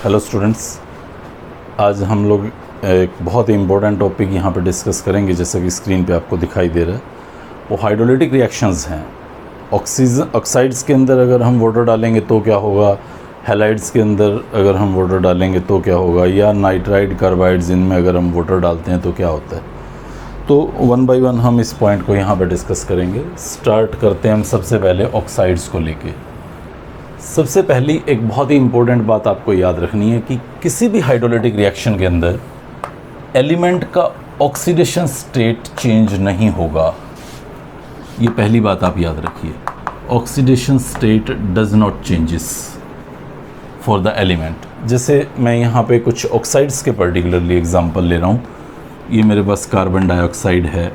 Hello students, आज हम लोग एक बहुत ही इम्पोर्टेंट टॉपिक यहाँ पे डिस्कस करेंगे। जैसे कि स्क्रीन पे आपको दिखाई दे रहा है, वो हाइड्रोलिटिक रिएक्शंस हैं। ऑक्साइड्स के अंदर अगर हम वाटर डालेंगे तो क्या होगा, हैलाइड्स के अंदर अगर हम वाटर डालेंगे तो क्या होगा, या नाइट्राइड कार्बाइड्स इनमें अगर हम वाटर डालते हैं तो क्या होता है। तो वन बाय वन हम इस पॉइंट को यहाँ पर डिस्कस करेंगे। स्टार्ट करते हैं हम सबसे पहले ऑक्साइड्स को लेके। सबसे पहली एक बहुत ही इम्पोर्टेंट बात आपको याद रखनी है कि किसी भी हाइड्रोलिटिक रिएक्शन के अंदर एलिमेंट का ऑक्सीडेशन स्टेट चेंज नहीं होगा। ये पहली बात आप याद रखिए, oxidation state does not changes for the element. जैसे मैं यहाँ पे कुछ ऑक्साइड्स के पर्टिकुलरली एग्जांपल ले रहा हूँ। ये मेरे पास कार्बन डाइऑक्साइड है,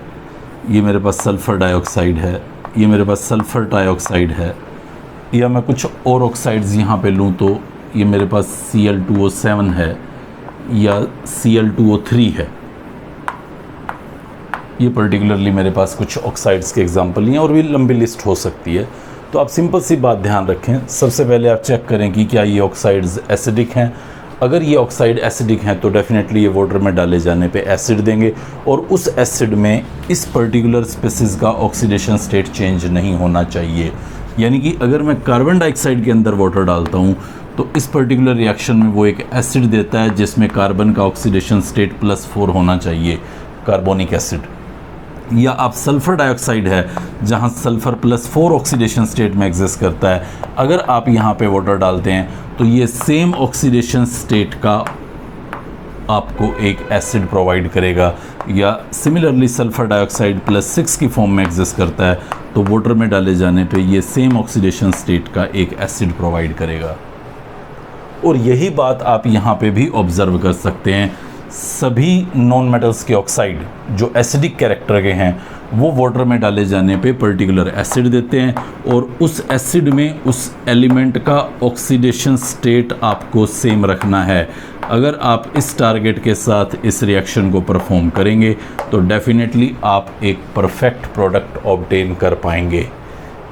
ये मेरे पास सल्फ़र डाइऑक्साइड है, ये मेरे पास सल्फ़र डाइऑक्साइड है, या मैं कुछ और ऑक्साइड्स यहाँ पे लूँ तो ये मेरे पास Cl2O7 है या Cl2O3 है। ये पर्टिकुलरली मेरे पास कुछ ऑक्साइड्स के एग्जांपल हैं और भी लंबी लिस्ट हो सकती है। तो आप सिंपल सी बात ध्यान रखें, सबसे पहले आप चेक करें कि क्या ये ऑक्साइड्स एसिडिक हैं। अगर ये ऑक्साइड एसिडिक हैं तो डेफिनेटली ये वाटर में डाले जाने पे एसिड देंगे, और उस एसिड में इस पर्टिकुलर स्पीसीज़ का ऑक्सीडेशन स्टेट चेंज नहीं होना चाहिए। यानी कि अगर मैं कार्बन डाइऑक्साइड के अंदर वाटर डालता हूँ तो इस पर्टिकुलर रिएक्शन में वो एक एसिड देता है जिसमें कार्बन का ऑक्सीडेशन स्टेट +4 होना चाहिए, कार्बोनिक एसिड। या आप सल्फ़र डाइऑक्साइड है जहाँ सल्फ़र +4 ऑक्सीडेशन स्टेट में एग्जिस्ट करता है, अगर आप यहाँ पे वाटर डालते हैं तो ये सेम ऑक्सीडेशन स्टेट का आपको एक एसिड प्रोवाइड करेगा। या सिमिलरली सल्फ़र डाइऑक्साइड +6 की फॉर्म में एग्जिस्ट करता है तो वाटर में डाले जाने पे ये सेम ऑक्सीडेशन स्टेट का एक एसिड प्रोवाइड करेगा। और यही बात आप यहाँ पे भी ऑब्ज़र्व कर सकते हैं। सभी नॉन मेटल्स के ऑक्साइड जो एसिडिक कैरेक्टर के हैं वो वाटर में डाले जाने पे पर्टिकुलर एसिड देते हैं, और उस एसिड में उस एलिमेंट का ऑक्सीडेशन स्टेट आपको सेम रखना है। अगर आप इस टारगेट के साथ इस रिएक्शन को परफॉर्म करेंगे तो डेफिनेटली आप एक परफेक्ट प्रोडक्ट ऑब्टेन कर पाएंगे।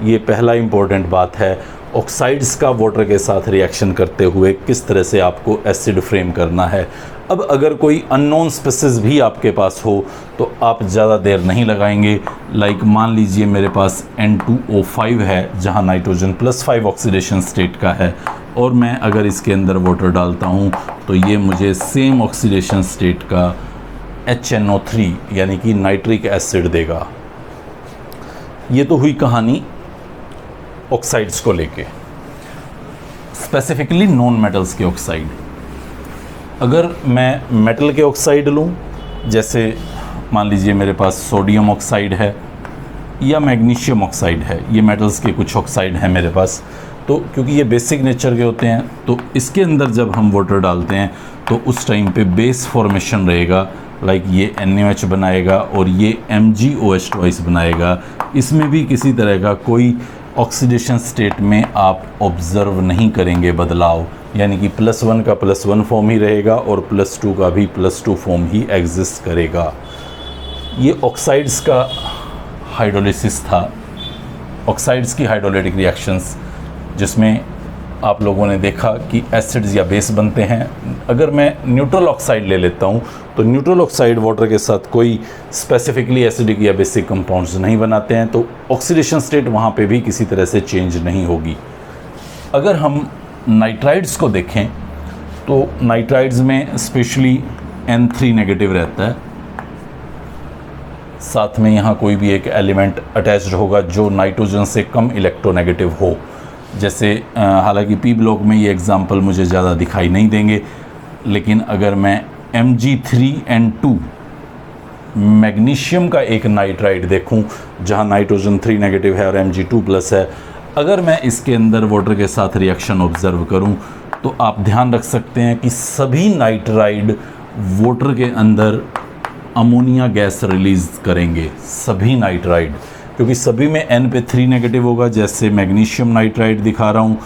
ये पहला इम्पोर्टेंट बात है, ऑक्साइड्स का वाटर के साथ रिएक्शन करते हुए किस तरह से आपको एसिड फ्रेम करना है। अब अगर कोई अननोन स्पीसीज़ भी आपके पास हो तो आप ज़्यादा देर नहीं लगाएंगे। लाइक मान लीजिए मेरे पास N2O5 है जहाँ नाइट्रोजन +5 ऑक्सीडेशन स्टेट का है, और मैं अगर इसके अंदर वाटर डालता हूँ तो ये मुझे सेम ऑक्सीडेशन स्टेट का HNO3 यानी कि नाइट्रिक एसिड देगा। ये तो हुई कहानी ऑक्साइड्स को लेके। स्पेसिफिकली नॉन मेटल्स के ऑक्साइड, अगर मैं मेटल के ऑक्साइड लूँ, जैसे मान लीजिए मेरे पास सोडियम ऑक्साइड है या मैग्नीशियम ऑक्साइड है, ये मेटल्स के कुछ ऑक्साइड हैं मेरे पास। तो क्योंकि ये बेसिक नेचर के होते हैं तो इसके अंदर जब हम वाटर डालते हैं तो उस टाइम पे बेस फॉर्मेशन रहेगा। लाइक ये NaOH बनाएगा और ये MgOH बनाएगा। इसमें भी किसी तरह का कोई ऑक्सीडेशन स्टेट में आप ऑब्ज़र्व नहीं करेंगे बदलाव, यानी कि +1 का +1 फॉर्म ही रहेगा और +2 का भी +2 फॉर्म ही एग्जिस्ट करेगा। ये ऑक्साइड्स का हाइड्रोलिसिस था, ऑक्साइड्स की हाइड्रोलिटिक रिएक्शंस, जिसमें आप लोगों ने देखा कि एसिड्स या बेस बनते हैं। अगर मैं न्यूट्रल ऑक्साइड ले लेता हूँ तो न्यूट्रल ऑक्साइड वाटर के साथ कोई स्पेसिफिकली एसिडिक या बेसिक कंपाउंड्स नहीं बनाते हैं, तो ऑक्सीडेशन स्टेट वहाँ पे भी किसी तरह से चेंज नहीं होगी। अगर हम नाइट्राइड्स को देखें तो नाइट्राइड्स में स्पेशली N3 नेगेटिव रहता है, साथ में यहाँ कोई भी एक एलिमेंट अटैच्ड होगा जो नाइट्रोजन से कम इलेक्ट्रोनेगेटिव हो। जैसे हालांकि P ब्लॉक में ये एग्जांपल मुझे ज़्यादा दिखाई नहीं देंगे, लेकिन अगर मैं Mg3N2 मैग्नीशियम का एक नाइट्राइड देखूं जहां नाइट्रोजन 3 नेगेटिव है और Mg2+ है, अगर मैं इसके अंदर वाटर के साथ रिएक्शन ऑब्ज़र्व करूं तो आप ध्यान रख सकते हैं कि सभी नाइट्राइड वाटर के अंदर अमोनिया गैस रिलीज़ करेंगे, सभी नाइट्राइड, क्योंकि सभी में N पे 3 नेगेटिव होगा। जैसे मैग्नीशियम नाइट्राइड दिखा रहा हूँ,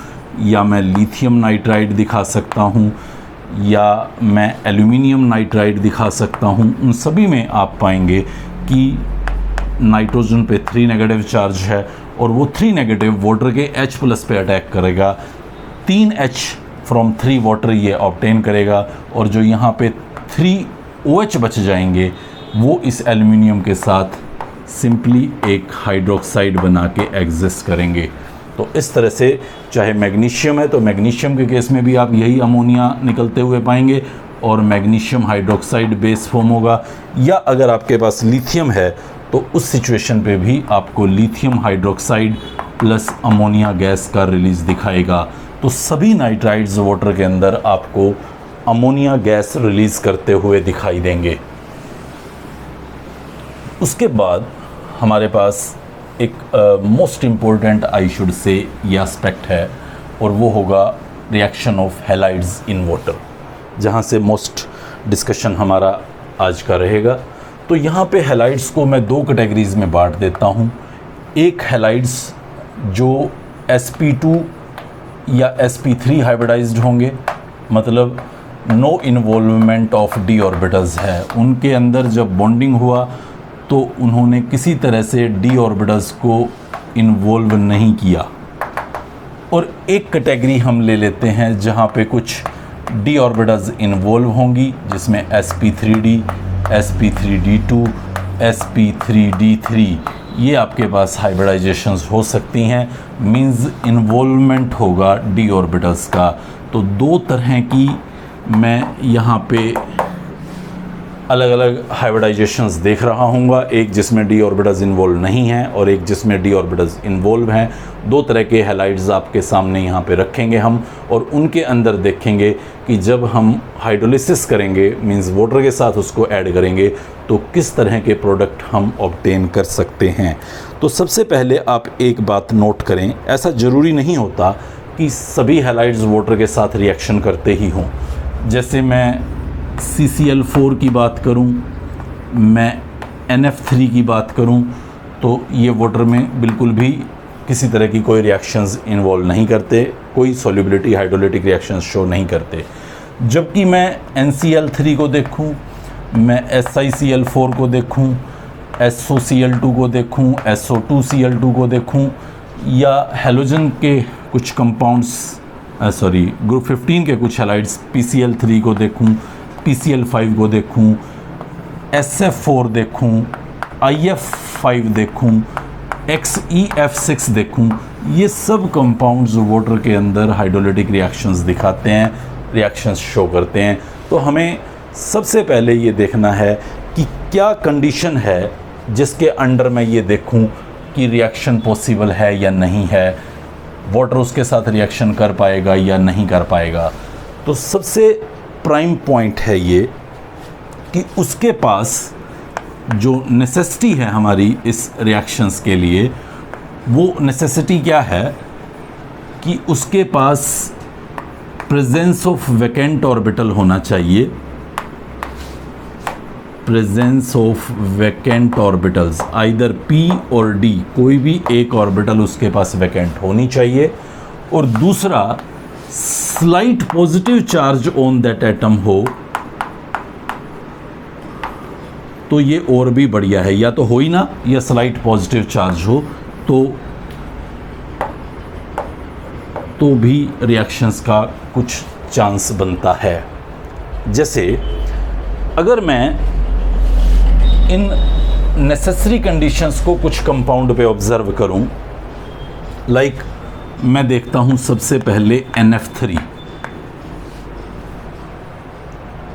या मैं लिथियम नाइट्राइड दिखा सकता हूँ, या मैं एल्यूमिनियम नाइट्राइड दिखा सकता हूँ। उन सभी में आप पाएंगे कि नाइट्रोजन पे 3 नेगेटिव चार्ज है और वो 3 नेगेटिव वाटर के H+ पे अटैक करेगा, 3H फ्रॉम 3 वाटर ये ऑब्टेन करेगा, और जो यहाँ पे 3 OH बच जाएंगे वो इस एल्युमिनियम के साथ सिंपली एक हाइड्रोक्साइड बना के एग्जिस्ट करेंगे। तो इस तरह से चाहे मैग्नीशियम है तो मैग्नीशियम के केस में भी आप यही अमोनिया निकलते हुए पाएंगे और मैग्नीशियम हाइड्रोक्साइड बेस फॉर्म होगा, या अगर आपके पास लिथियम है तो उस सिचुएशन पे भी आपको lithium hydroxide plus ammonia gas का रिलीज़ दिखाएगा। तो सभी नाइट्राइड्स वाटर के अंदर आपको अमोनिया गैस रिलीज़ करते हुए दिखाई देंगे। उसके बाद हमारे पास एक most important I should say ये एस्पेक्ट है, और वो होगा reaction of halides in water, जहाँ से मोस्ट डिस्कशन हमारा आज का रहेगा। तो यहाँ पे हैलाइड्स को मैं 2 कैटेगरीज में बांट देता हूँ। एक हैलाइड्स जो sp2 या sp3 हाइब्रिडाइज्ड होंगे, मतलब no involvement of d orbitals है, उनके अंदर जब बॉन्डिंग हुआ तो उन्होंने किसी तरह से डी ऑर्बिटल्स को इन्वॉल्व नहीं किया। और एक कैटेगरी हम ले लेते हैं जहाँ पे कुछ डी ऑर्बिटल्स इन्वॉल्व होंगी, जिसमें sp3d, sp3d2, sp3d3 ये आपके पास हाइब्रिडाइजेशंस हो सकती हैं, मींस इन्वॉल्वमेंट होगा डी ऑर्बिटल्स का। तो 2 तरह की मैं यहाँ पे अलग अलग हाइब्रिडाइजेशंस देख रहा हूँगा, एक जिसमें डी ऑर्बिटल्स इन्वॉल्व नहीं हैं और एक जिसमें डी ऑर्बिटल्स इन्वॉल्व हैं। 2 तरह के हैलाइड्स आपके सामने यहाँ पे रखेंगे हम, और उनके अंदर देखेंगे कि जब हम हाइड्रोलिसिस करेंगे, मींस वाटर के साथ उसको ऐड करेंगे, तो किस तरह के प्रोडक्ट हम ऑब्टेन कर सकते हैं। तो सबसे पहले आप एक बात नोट करें, ऐसा ज़रूरी नहीं होता कि सभी हैलाइड्स वाटर के साथ रिएक्शन करते ही हों। जैसे मैं CCl4 की बात करूं, मैं NF3 की बात करूं, तो ये वाटर में बिल्कुल भी किसी तरह की कोई रिएक्शंस इन्वॉल्व नहीं करते, कोई सॉल्युबिलिटी हाइड्रोलिटिक रिएक्शंस शो नहीं करते। जबकि मैं NCl3 को देखूं, मैं SiCl4 को देखूं, SOCl2 को देखूं, SO2Cl2 को देखूं, या हैलोजन के कुछ कंपाउंड्स ग्रुप 15 के कुछ हैलाइड्स PCl3 को देखूं, PCl5 को देखूं, SF4 देखूं, IF5 देखूं, XeF6 देखूं, ये सब कंपाउंड्स वाटर के अंदर हाइड्रोलिटिक रिएक्शंस दिखाते हैं, रिएक्शंस शो करते हैं। तो हमें सबसे पहले ये देखना है कि क्या कंडीशन है जिसके अंडर मैं ये देखूं कि रिएक्शन पॉसिबल है या नहीं है, वाटर उसके साथ रिएक्शन कर पाएगा या नहीं कर पाएगा। तो सबसे प्राइम पॉइंट है ये कि उसके पास जो नेसेसिटी है हमारी इस रिएक्शंस के लिए, वो नेसेसिटी क्या है कि उसके पास प्रेजेंस ऑफ वैकेंट ऑर्बिटल होना चाहिए, presence of vacant orbitals, either p और d, कोई भी एक ऑर्बिटल उसके पास वैकेंट होनी चाहिए, और दूसरा slight positive charge on that atom हो, तो ये और भी बढ़िया है। या तो हो ही ना, या स्लाइट पॉजिटिव चार्ज हो तो भी रिएक्शंस का कुछ चांस बनता है। जैसे अगर मैं इन नेसेसरी कंडीशंस को कुछ कंपाउंड पे ऑब्जर्व करूं, लाइक मैं देखता हूं सबसे पहले NF3।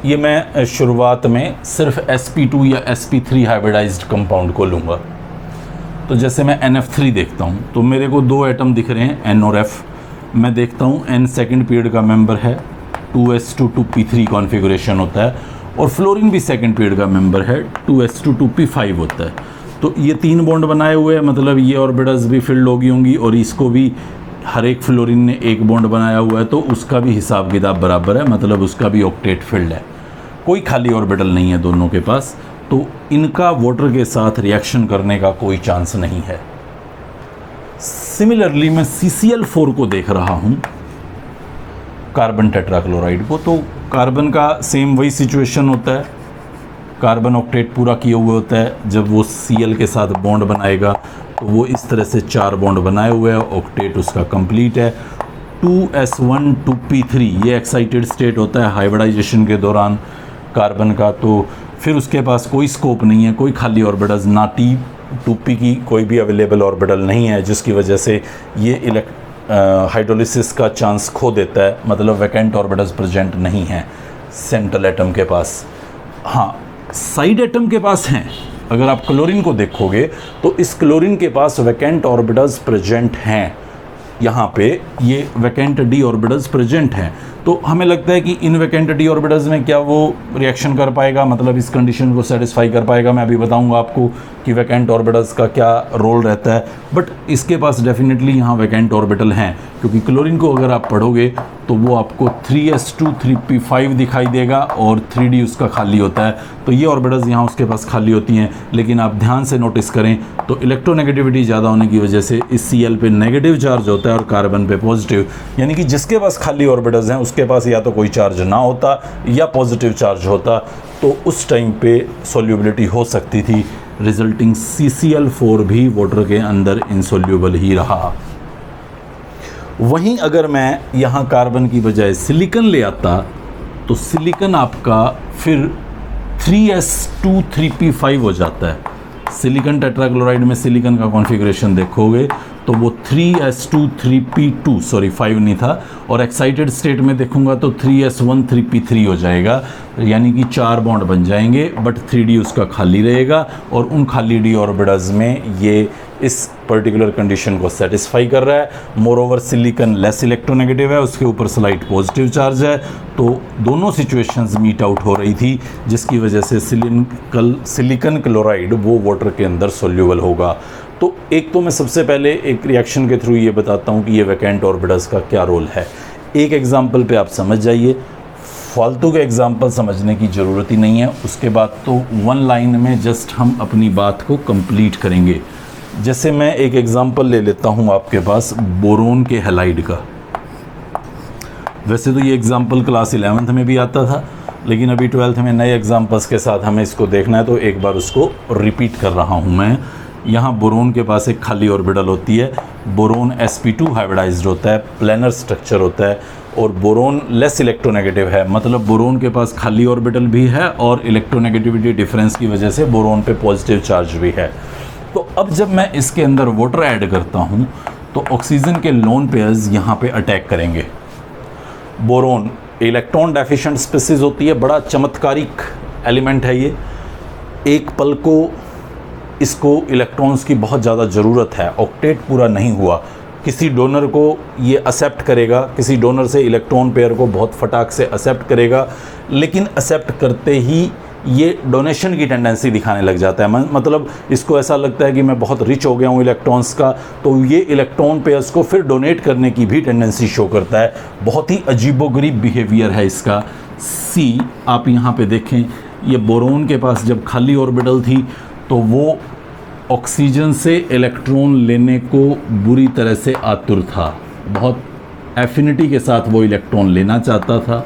ये मैं शुरुआत में सिर्फ sp2 या sp3 हाइब्रिडाइज्ड कंपाउंड को लूँगा। तो जैसे मैं NF3 देखता हूँ तो मेरे को 2 एटम दिख रहे हैं, N और F। मैं देखता हूँ N सेकेंड पीरियड का मेंबर है, 2s2 2p3 कॉन्फ़िगरेशन होता है, और फ्लोरीन भी सेकेंड पीरियड का मेंबर है, 2s2 2p5 होता है। तो ये 3 बॉन्ड बनाए हुए हैं, मतलब ये ऑर्बिटल्स भी फिल्ड होगी होंगी, और इसको भी हर एक फ्लोरीन ने 1 बॉन्ड बनाया हुआ है, तो उसका भी हिसाब किताब बराबर है, मतलब उसका भी ऑक्टेट फिल्ड है, कोई खाली ऑर्बिटल नहीं है दोनों के पास। तो इनका वाटर के साथ रिएक्शन करने का कोई चांस नहीं है। सिमिलरली मैं CCl4 को देख रहा हूँ, कार्बन टेट्राक्लोराइड को, तो कार्बन का सेम वही सिचुएशन होता है, कार्बन ऑक्टेट पूरा किया हुआ होता है। जब वो Cl के साथ बॉन्ड बनाएगा तो वो इस तरह से 4 बॉन्ड बनाए हुए हैं, ऑक्टेट उसका कंप्लीट है। 2s1 2p3 ये एक्साइटेड स्टेट होता है हाइब्रिडाइजेशन के दौरान कार्बन का। तो फिर उसके पास कोई स्कोप नहीं है, कोई खाली ऑर्बिटल्स, ना t2p की कोई भी अवेलेबल ऑर्बिटल नहीं है, जिसकी वजह से ये हाइड्रोलिसिस का चांस खो देता है, मतलब वैकेंट ऑर्बिटल्स प्रेजेंट नहीं हैं सेंट्रल एटम के पास। हाँ, साइड एटम के पास हैं। अगर आप क्लोरीन को देखोगे तो इस क्लोरीन के पास वैकेंट ऑर्बिटल्स प्रेजेंट हैं, यहाँ पे ये वैकेंट डी ऑर्बिटल्स प्रेजेंट हैं। तो हमें लगता है कि इन वैकेंट डी ऑर्बिटल्स में क्या वो रिएक्शन कर पाएगा, मतलब इस कंडीशन को सेटिस्फाई कर पाएगा। मैं अभी बताऊंगा आपको कि वैकेंट ऑर्बिटल्स का क्या रोल रहता है, बट इसके पास डेफिनेटली यहाँ वैकेंट ऑर्बिटल हैं, क्योंकि क्लोरीन को अगर आप पढ़ोगे तो वो आपको 3s2 3p5 दिखाई देगा और 3d उसका खाली होता है। तो ये ऑर्बिटल्स यहाँ उसके पास खाली होती हैं, लेकिन आप ध्यान से नोटिस करें तो इलेक्ट्रोनेगेटिविटी ज़्यादा होने की वजह से इस Cl पे नेगेटिव चार्ज होता है और कार्बन पे पॉजिटिव, यानी कि जिसके पास खाली ऑर्बिटल्स हैं उसके पास या तो कोई चार्ज ना होता या पॉजिटिव चार्ज होता, तो उस टाइम पे सॉल्युबिलिटी हो सकती थी, रिजल्टिंग CCl4 भी वाटर के अंदर इनसॉल्युबल ही रहा। वहीं अगर मैं यहाँ कार्बन की बजाय सिलिकॉन ले आता तो सिलिकॉन आपका फिर 3s2 3p5 हो जाता है। सिलिकॉन टेट्राक्लोराइड में सिलिकॉन का कॉन्फ़िगरेशन देखोगे तो वो 3s2 3p2 सॉरी 5 नहीं था, और एक्साइटेड स्टेट में देखूंगा तो 3s1 3p3 हो जाएगा, यानी कि 4 बॉन्ड बन जाएंगे, बट 3d उसका खाली रहेगा और उन खाली d ऑर्बिटल्स में ये इस पर्टिकुलर कंडीशन को सेटिस्फाई कर रहा है। मोरओवर सिलिकॉन लेस इलेक्ट्रोनेगेटिव है, उसके ऊपर स्लाइट पॉजिटिव चार्ज है, तो दोनों सिचुएशंस मीट आउट हो रही थी, जिसकी वजह से सिलिकॉन क्लोराइड वो वाटर के अंदर सोल्यूबल होगा। तो एक तो मैं सबसे पहले एक रिएक्शन के थ्रू ये बताता हूँ कि ये वैकेंट ऑर्बिटल्स का क्या रोल है। एक एग्जाम्पल पे आप समझ जाइए, फालतू के एग्जाम्पल समझने की ज़रूरत ही नहीं है, उसके बाद तो वन लाइन में जस्ट हम अपनी बात को कंप्लीट करेंगे। जैसे मैं एक एग्जाम्पल ले लेता हूँ आपके पास बोरोन के हैलाइड का। वैसे तो ये एग्जाम्पल क्लास 11th में भी आता था, लेकिन अभी 12th में नए एग्जाम्पल्स के साथ हमें इसको देखना है, तो एक बार उसको रिपीट कर रहा हूँ मैं। यहाँ बोरोन के पास एक खाली ऑर्बिटल होती है, बोरोन sp2 हाइब्रिडाइज्ड होता है, प्लेनर स्ट्रक्चर होता है, और बोरोन लेस इलेक्ट्रोनेगेटिव है, मतलब बोरोन के पास खाली ऑर्बिटल भी है और इलेक्ट्रोनेगेटिविटी डिफरेंस की वजह से बोरोन पे पॉजिटिव चार्ज भी है। तो अब जब मैं इसके अंदर वाटर ऐड करता हूँ तो ऑक्सीजन के लोन पेयर्स यहाँ पे अटैक करेंगे। बोरोन इलेक्ट्रॉन डेफिशिएंट स्पीसीज होती है, बड़ा चमत्कारिक एलिमेंट है ये। एक पल को इसको इलेक्ट्रॉन्स की बहुत ज़्यादा ज़रूरत है, ऑक्टेट पूरा नहीं हुआ, किसी डोनर को ये एक्सेप्ट करेगा, किसी डोनर से इलेक्ट्रॉन पेयर को बहुत फटाक से एक्सेप्ट करेगा, लेकिन एक्सेप्ट करते ही ये डोनेशन की टेंडेंसी दिखाने लग जाता है। मतलब इसको ऐसा लगता है कि मैं बहुत रिच हो गया हूँ इलेक्ट्रॉन्स का, तो ये इलेक्ट्रॉन पेयर्स को फिर डोनेट करने की भी टेंडेंसी शो करता है। बहुत ही अजीबोगरीब बिहेवियर है इसका। सी आप यहाँ पे देखें, ये बोरोन के पास जब खाली ऑर्बिटल थी तो वो ऑक्सीजन से इलेक्ट्रॉन लेने को बुरी तरह से आतुर था, बहुत एफिनिटी के साथ वो इलेक्ट्रॉन लेना चाहता था,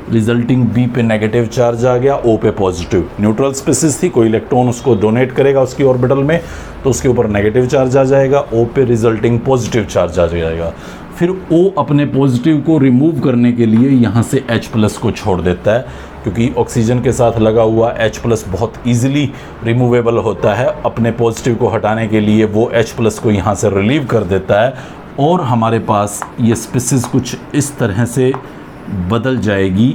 रिजल्टिंग बी पे नेगेटिव चार्ज आ गया, ओ पे पॉजिटिव। न्यूट्रल स्पीसीज थी, कोई इलेक्ट्रॉन उसको डोनेट करेगा उसकी ऑर्बिटल में तो उसके ऊपर नेगेटिव चार्ज आ जाएगा, ओ पे रिजल्टिंग पॉजिटिव चार्ज आ जाएगा। फिर ओ अपने पॉजिटिव को रिमूव करने के लिए यहाँ से H+ को छोड़ देता है, क्योंकि ऑक्सीजन के साथ लगा हुआ H+ बहुत ईजिली रिमूवेबल होता है। अपने पॉजिटिव को हटाने के लिए वो H+ को यहाँ से रिलीव कर देता है, और हमारे पास ये स्पीसीज कुछ इस तरह से बदल जाएगी।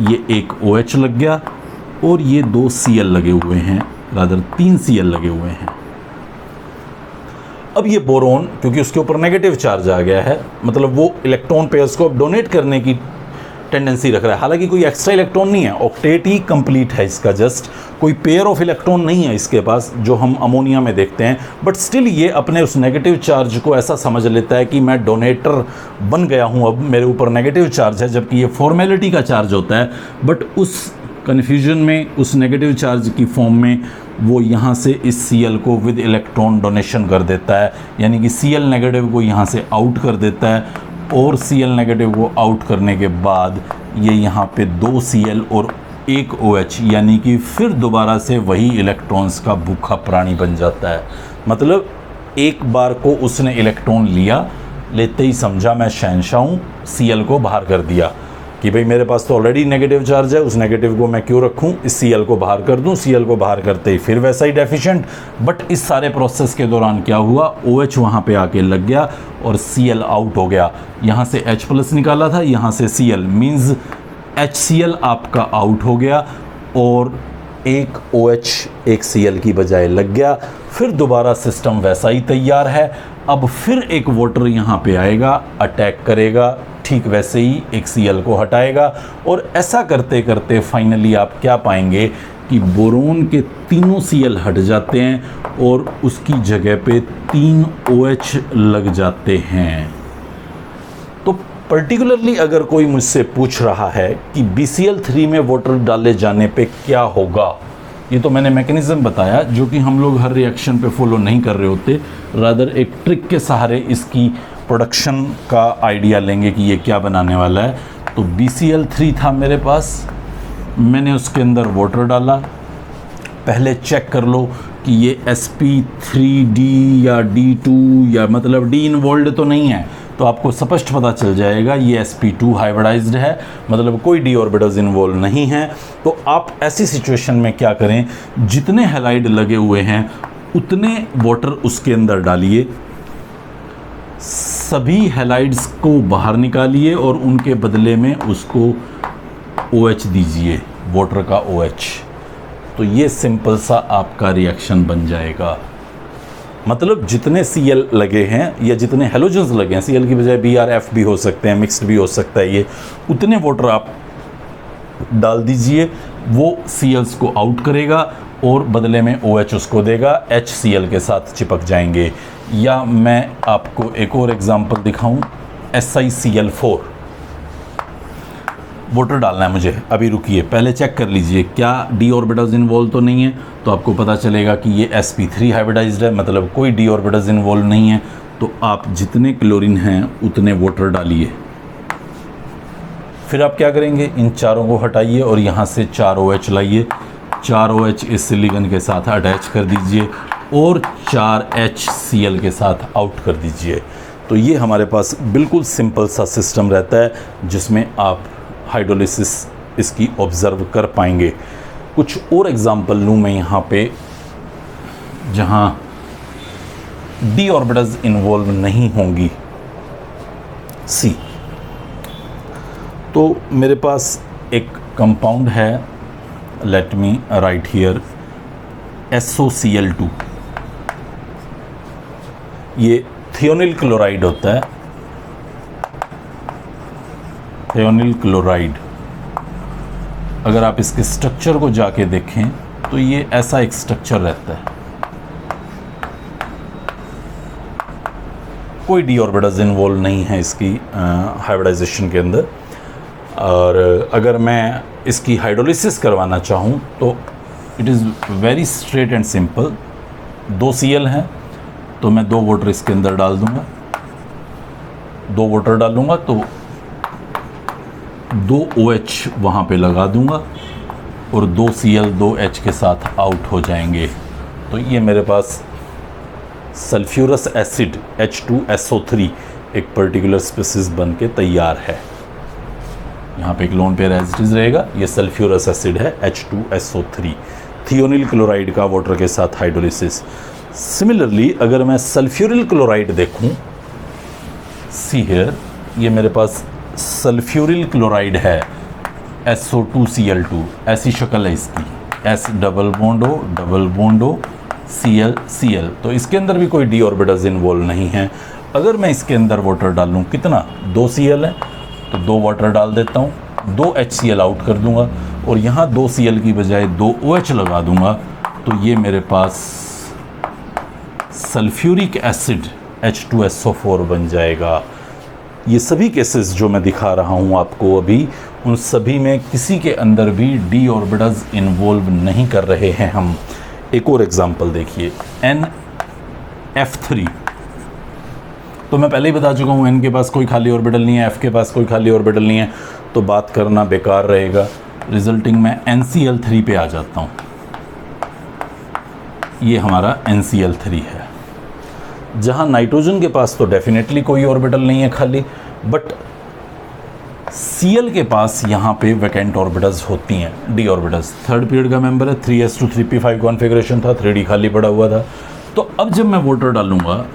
ये एक OH लग गया और ये 2 Cl लगे हुए हैं, रादर 3 Cl लगे हुए हैं। अब ये बोरोन क्योंकि उसके ऊपर नेगेटिव चार्ज आ गया है, मतलब वो इलेक्ट्रॉन पेयर्स को अब डोनेट करने की टेंडेंसी रख रहा है। हालांकि कोई एक्स्ट्रा इलेक्ट्रॉन नहीं है, ऑक्टेट ही कंप्लीट है इसका, जस्ट कोई पेयर ऑफ इलेक्ट्रॉन नहीं है इसके पास जो हम अमोनिया में देखते हैं, बट स्टिल ये अपने उस नेगेटिव चार्ज को ऐसा समझ लेता है कि मैं डोनेटर बन गया हूँ, अब मेरे ऊपर नेगेटिव चार्ज है, जबकि ये फॉर्मेलिटी का चार्ज होता है। बट उस कन्फ्यूजन में, उस नेगेटिव चार्ज की फॉर्म में वो यहाँ से इस Cl को विद इलेक्ट्रॉन डोनेशन कर देता है, यानी कि Cl नेगेटिव को यहाँ से आउट कर देता है, और Cl नेगेटिव को आउट करने के बाद ये यहाँ पे 2 Cl और 1 OH, यानी कि फिर दोबारा से वही इलेक्ट्रॉन्स का भूखा प्राणी बन जाता है। मतलब एक बार को उसने इलेक्ट्रॉन लिया, लेते ही समझा मैं शहंशाह हूँ, Cl को बाहर कर दिया कि भाई मेरे पास तो ऑलरेडी नेगेटिव चार्ज है, उस नेगेटिव को मैं क्यों रखूं, इस Cl को बाहर कर दूं। Cl को बाहर करते ही फिर वैसा ही डेफिशिएंट, बट इस सारे प्रोसेस के दौरान क्या हुआ, OH वहाँ पे आके लग गया और Cl आउट हो गया। यहाँ से H+ निकाला था, यहाँ से Cl, मीन्स HCl आपका आउट हो गया और एक OH एक Cl की बजाय लग गया। फिर दोबारा सिस्टम वैसा ही तैयार है। अब फिर एक वाटर यहाँ पे आएगा, अटैक करेगा, ठीक वैसे ही एक Cl को हटाएगा और ऐसा करते करते फाइनली आप क्या पाएंगे कि बोरोन के तीनों Cl हट जाते हैं और उसकी जगह पे 3 OH लग जाते हैं। तो पर्टिकुलरली अगर कोई मुझसे पूछ रहा है कि BCl3 में वाटर डाले जाने पे क्या होगा, ये तो मैंने मैकेनिज़्म बताया जो कि हम लोग हर रिएक्शन पे फॉलो नहीं कर रहे होते, रादर एक ट्रिक के सहारे इसकी प्रोडक्शन का आइडिया लेंगे कि ये क्या बनाने वाला है। तो BCl3 था मेरे पास, मैंने उसके अंदर वाटर डाला। पहले चेक कर लो कि ये sp3d या d2 या मतलब d इन्वॉल्व तो नहीं है, तो आपको स्पष्ट पता चल जाएगा ये sp2 हाइब्रिडाइज्ड है, मतलब कोई d ऑर्बिटल्स इन्वॉल्व नहीं है। तो आप ऐसी सिचुएशन में क्या करें, जितने हैलाइड लगे हुए हैं उतने वाटर उसके अंदर डालिए, सभी हैलाइड्स को बाहर निकालिए और उनके बदले में उसको OH दीजिए, वाटर का OH। तो ये सिंपल सा आपका रिएक्शन बन जाएगा। मतलब जितने Cl लगे हैं या जितने हेलोजन्स लगे हैं, Cl की बजाय BrF भी हो सकते हैं, मिक्स्ड भी हो सकता है, ये उतने वाटर आप डाल दीजिए, वो Cls को आउट करेगा और बदले में OH उसको देगा, HCl के साथ चिपक जाएंगे। या मैं आपको एक और एग्जांपल दिखाऊं, SiCl4 वाटर डालना है मुझे, अभी रुकिए, पहले चेक कर लीजिए क्या d ऑर्बिटल्स इन्वॉल्व तो नहीं है, तो आपको पता चलेगा कि ये sp3 हाइब्रिडाइज्ड है, मतलब कोई d ऑर्बिटल्स इन्वॉल्व नहीं है। तो आप जितने क्लोरीन हैं उतने वाटर डालिए। फिर आप क्या करेंगे, इन चारों को हटाइए और यहाँ से 4 OH लाइए, 4 OH इस सिलिकॉन के साथ अटैच कर दीजिए और 4 HCl के साथ आउट कर दीजिए। तो ये हमारे पास बिल्कुल सिंपल सा सिस्टम रहता है जिसमें आप हाइड्रोलिसिस इसकी ऑब्ज़र्व कर पाएंगे। कुछ और एग्जांपल लूँ मैं यहाँ पे जहाँ d ऑर्बिटल्स इन्वॉल्व नहीं होंगी। C, तो मेरे पास एक कंपाउंड है, let me right here SOCl2। ये थियोनिल क्लोराइड होता है, थियोनिल क्लोराइड। अगर आप इसके स्ट्रक्चर को जाके देखें तो ये ऐसा एक स्ट्रक्चर रहता है, कोई d ऑर्बिटल्स इन्वॉल्व नहीं है इसकी हाइब्रिडाइजेशन के अंदर। और अगर मैं इसकी हाइड्रोलिसिस करवाना चाहूँ तो it is very straight and simple. 2 Cl हैं तो मैं 2 वाटर इसके अंदर डाल दूँगा, 2 वाटर डालूँगा तो 2 OH वहाँ पे लगा दूँगा और 2 Cl 2 H के साथ आउट हो जाएंगे। तो ये मेरे पास सल्फ्यूरस एसिड H2SO3 एक पर्टिकुलर स्पीसीज बन के तैयार है। यहाँ पे एक lone pair as it is रहेगा, ये सल्फ्यूरस एसिड है H2SO3, थियोनिल क्लोराइड का वाटर के साथ हाइड्रोलिसिस। सिमिलरली अगर मैं सल्फ्यूरिल क्लोराइड देखूँ, सी हियर, ये मेरे पास सल्फ्यूरिल क्लोराइड है SO2Cl2, ऐसी शक्ल है इसकी, S double bond O Cl। तो इसके अंदर भी कोई d ऑर्बिटल्स इन्वॉल्व नहीं है। अगर मैं इसके अंदर वाटर डालूँ, कितना 2 Cl है तो 2 वाटर डाल देता हूँ, 2 HCl आउट कर दूंगा और यहाँ 2 Cl की बजाय 2 OH लगा दूंगा। तो ये मेरे पास सल्फ्यूरिक एसिड H2SO4 बन जाएगा। ये सभी केसेस जो मैं दिखा रहा हूँ आपको अभी, उन सभी में किसी के अंदर भी d ऑर्बिटल्स इन्वॉल्व नहीं कर रहे हैं हम। एक और एग्जांपल देखिए, NF3। तो मैं पहले ही बता चुका हूँ n के पास कोई खाली ऑर्बिटल नहीं है, f के पास कोई खाली ऑर्बिटल नहीं है, तो बात करना बेकार रहेगा। रिजल्टिंग मैं NCl3 पे आ जाता हूँ। ये हमारा NCl3 है। जहाँ नाइट्रोजन के पास तो डेफिनेटली कोई ऑर्बिटल नहीं है खाली, बट Cl के पास यहाँ पे वैकेंट ऑर्बिटल्स होती हैं, d ऑर्बिटल्स। थर्ड पीरियड का मेंबर है, 3s2 3p5 कॉन्फ़िगरेशन था, 3d खाली पड़ा हुआ था। तो अब जब मैं वाटर डालूंगा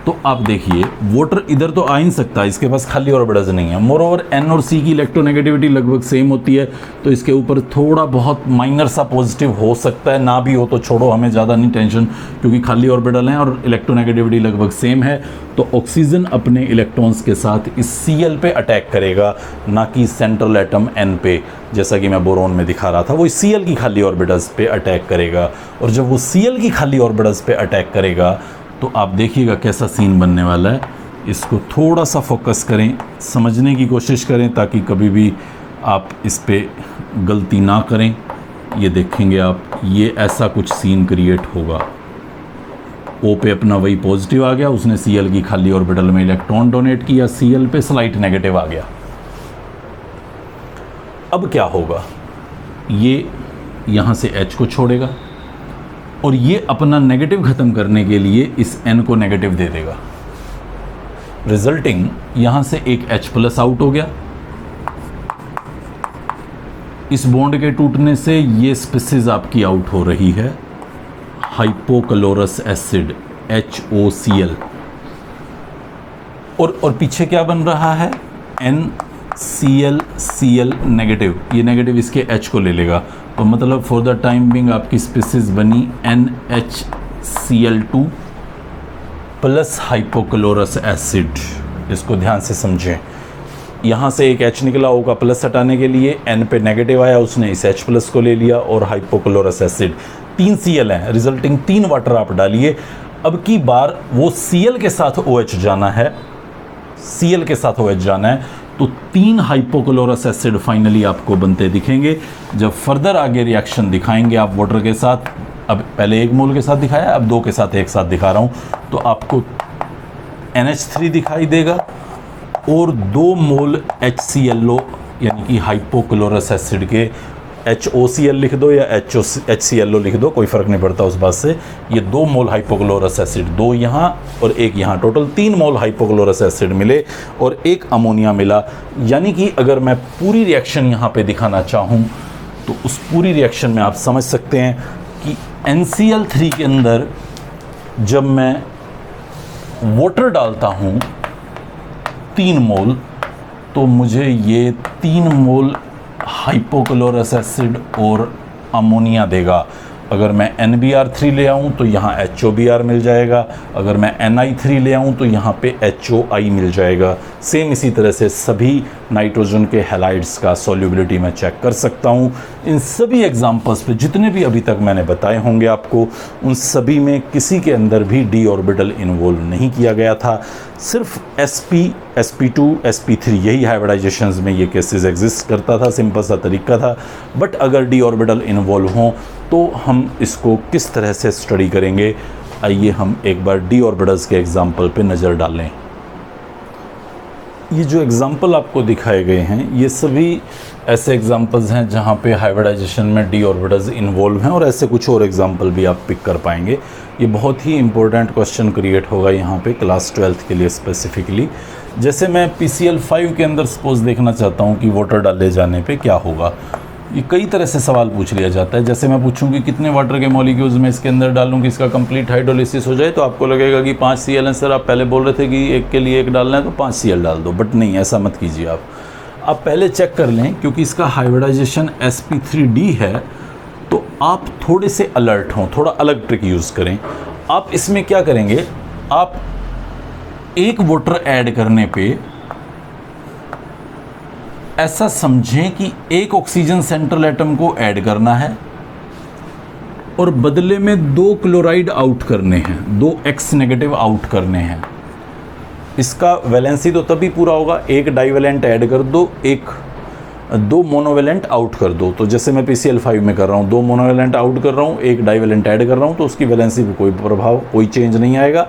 तो आप देखिए वाटर इधर तो आ ही नहीं सकता, इसके पास खाली ऑर्बिटल्स नहीं है। मोरओवर n और c की इलेक्ट्रोनेगेटिविटी लगभग सेम होती है, तो इसके ऊपर थोड़ा बहुत माइनर सा पॉजिटिव हो सकता है, ना भी हो तो छोड़ो, हमें ज़्यादा नहीं टेंशन, क्योंकि खाली ऑर्बिटल हैं और इलेक्ट्रोनेगेटिविटी लगभग सेम है। तो ऑक्सीजन अपने इलेक्ट्रॉन्स के साथ इस Cl पे अटैक करेगा, ना कि सेंट्रल एटम n पे, जैसा कि मैं बोरोन में दिखा रहा था। वो Cl की खाली ऑर्बिटल्स पे अटैक करेगा, और जब वो Cl की खाली ऑर्बिटल्स पे अटैक करेगा तो आप देखिएगा कैसा सीन बनने वाला है। इसको थोड़ा सा फोकस करें, समझने की कोशिश करें, ताकि कभी भी आप इस पे गलती ना करें। ये देखेंगे आप, ये ऐसा कुछ सीन क्रिएट होगा। O पे अपना वही पॉजिटिव आ गया, उसने Cl की खाली ऑर्बिटल में इलेक्ट्रॉन डोनेट किया, Cl पे स्लाइट नेगेटिव आ गया। अब क्या होगा, ये यहाँ से H को छोड़ेगा और ये अपना नेगेटिव ख़त्म करने के लिए इस N को नेगेटिव दे देगा। रिजल्टिंग यहाँ से एक H+ आउट हो गया। इस बॉन्ड के टूटने से ये स्पीसीज आपकी आउट हो रही है, हाइपोक्लोरस एसिड HOCl। और पीछे क्या बन रहा है, NCl नेगेटिव, ये नेगेटिव इसके H को ले लेगा, तो मतलब फॉर द टाइम बिंग आपकी स्पीसीज बनी NHCl2 प्लस हाइपोक्लोरस एसिड। इसको ध्यान से समझें, यहाँ से एक H निकला होगा, प्लस हटाने के लिए N पे नेगेटिव आया, उसने इस H+ को ले लिया, और हाइपोक्लोरस एसिड 3 Cl हैं, रिजल्टिंग 3 वाटर आप डालिए। अब की बार वो Cl के साथ OH जाना है, Cl के साथ OH जाना है, तो 3 हाइपोक्लोरस एसिड फाइनली आपको बनते दिखेंगे। जब फर्दर आगे रिएक्शन दिखाएंगे आप वाटर के साथ, अब पहले 1 मोल के साथ दिखाया, अब 2 के साथ एक साथ दिखा रहा हूँ, तो आपको NH3 दिखाई देगा और 2 मोल HClO यानी कि हाइपोक्लोरस एसिड के HOCl लिख दो या HClO लिख दो, कोई फ़र्क नहीं पड़ता उस बात से। ये 2 मोल हाइपोक्लोरस एसिड, 2 यहाँ और 1 यहाँ, टोटल 3 मोल हाइपोक्लोरस एसिड मिले और 1 अमोनिया मिला। यानी कि अगर मैं पूरी रिएक्शन यहाँ पे दिखाना चाहूँ तो उस पूरी रिएक्शन में आप समझ सकते हैं कि NCl3 के अंदर जब मैं वाटर डालता हूँ 3 मोल, तो मुझे ये 3 मोल हाइपोक्लोरस एसिड और अमोनिया देगा। अगर मैं NBr3 ले आऊँ तो यहाँ HOBr मिल जाएगा, अगर मैं Ni3 ले आऊँ तो यहाँ पे HOI मिल जाएगा। सेम इसी तरह से सभी नाइट्रोजन के हैलाइड्स का सॉल्युबिलिटी मैं चेक कर सकता हूँ। इन सभी एग्जांपल्स पे जितने भी अभी तक मैंने बताए होंगे आपको, उन सभी में किसी के अंदर भी d ऑर्बिटल इन्वॉल्व नहीं किया गया था। सिर्फ sp, sp2, sp3 यही हाइब्रिडाइजेशंस में ये केसेस एग्जिस्ट करता था, सिंपल सा तरीका था। बट अगर d ऑर्बिटल इन्वॉल्व हों तो हम इसको किस तरह से स्टडी करेंगे, आइए हम एक बार d ऑर्बिटल्स के एग्जाम्पल पे नज़र डालें। ये जो एग्ज़ाम्पल आपको दिखाए गए हैं ये सभी ऐसे एग्ज़ाम्पल्स हैं जहाँ पे हाइब्रिडाइजेशन में d ऑर्बिटल्स इन्वॉल्व हैं, और ऐसे कुछ और एग्ज़ाम्पल भी आप पिक कर पाएंगे। ये बहुत ही इंपॉर्टेंट क्वेश्चन क्रिएट होगा यहाँ पे क्लास 12th के लिए स्पेसिफिकली। जैसे मैं PCl5 के अंदर सपोज देखना चाहता हूँ कि वाटर डाले जाने पे क्या होगा। ये कई तरह से सवाल पूछ लिया जाता है। जैसे मैं पूछूं कि कितने वाटर के मॉलिक्यूल्स में इसके अंदर डालूं कि इसका कंप्लीट हाइड्रोलिसिस हो जाए, तो आपको लगेगा कि 5 Cl हैं सर, आप पहले बोल रहे थे कि एक के लिए एक डालना है तो 5 Cl डाल दो। बट नहीं, ऐसा मत कीजिए। आप पहले चेक कर लें, क्योंकि इसका हाइब्रिडाइजेशन sp3d है, तो आप थोड़े से अलर्ट हों, थोड़ा अलग ट्रिक यूज़ करें। आप इसमें क्या करेंगे, आप एक वाटर ऐड करने पे ऐसा समझें कि एक ऑक्सीजन सेंट्रल एटम को ऐड करना है और बदले में 2 क्लोराइड आउट करने हैं, 2 X नेगेटिव आउट करने हैं। इसका वैलेंसी तो तभी पूरा होगा, एक डाइवेलेंट ऐड कर दो, 2 मोनोवेलेंट आउट कर दो। तो जैसे मैं PCl5 में कर रहा हूँ, 2 मोनोवेलेंट आउट कर रहा हूँ, 1 डाइवेलेंट ऐड कर रहा हूँ, तो उसकी वैलेंसी पे कोई प्रभाव, कोई चेंज नहीं आएगा।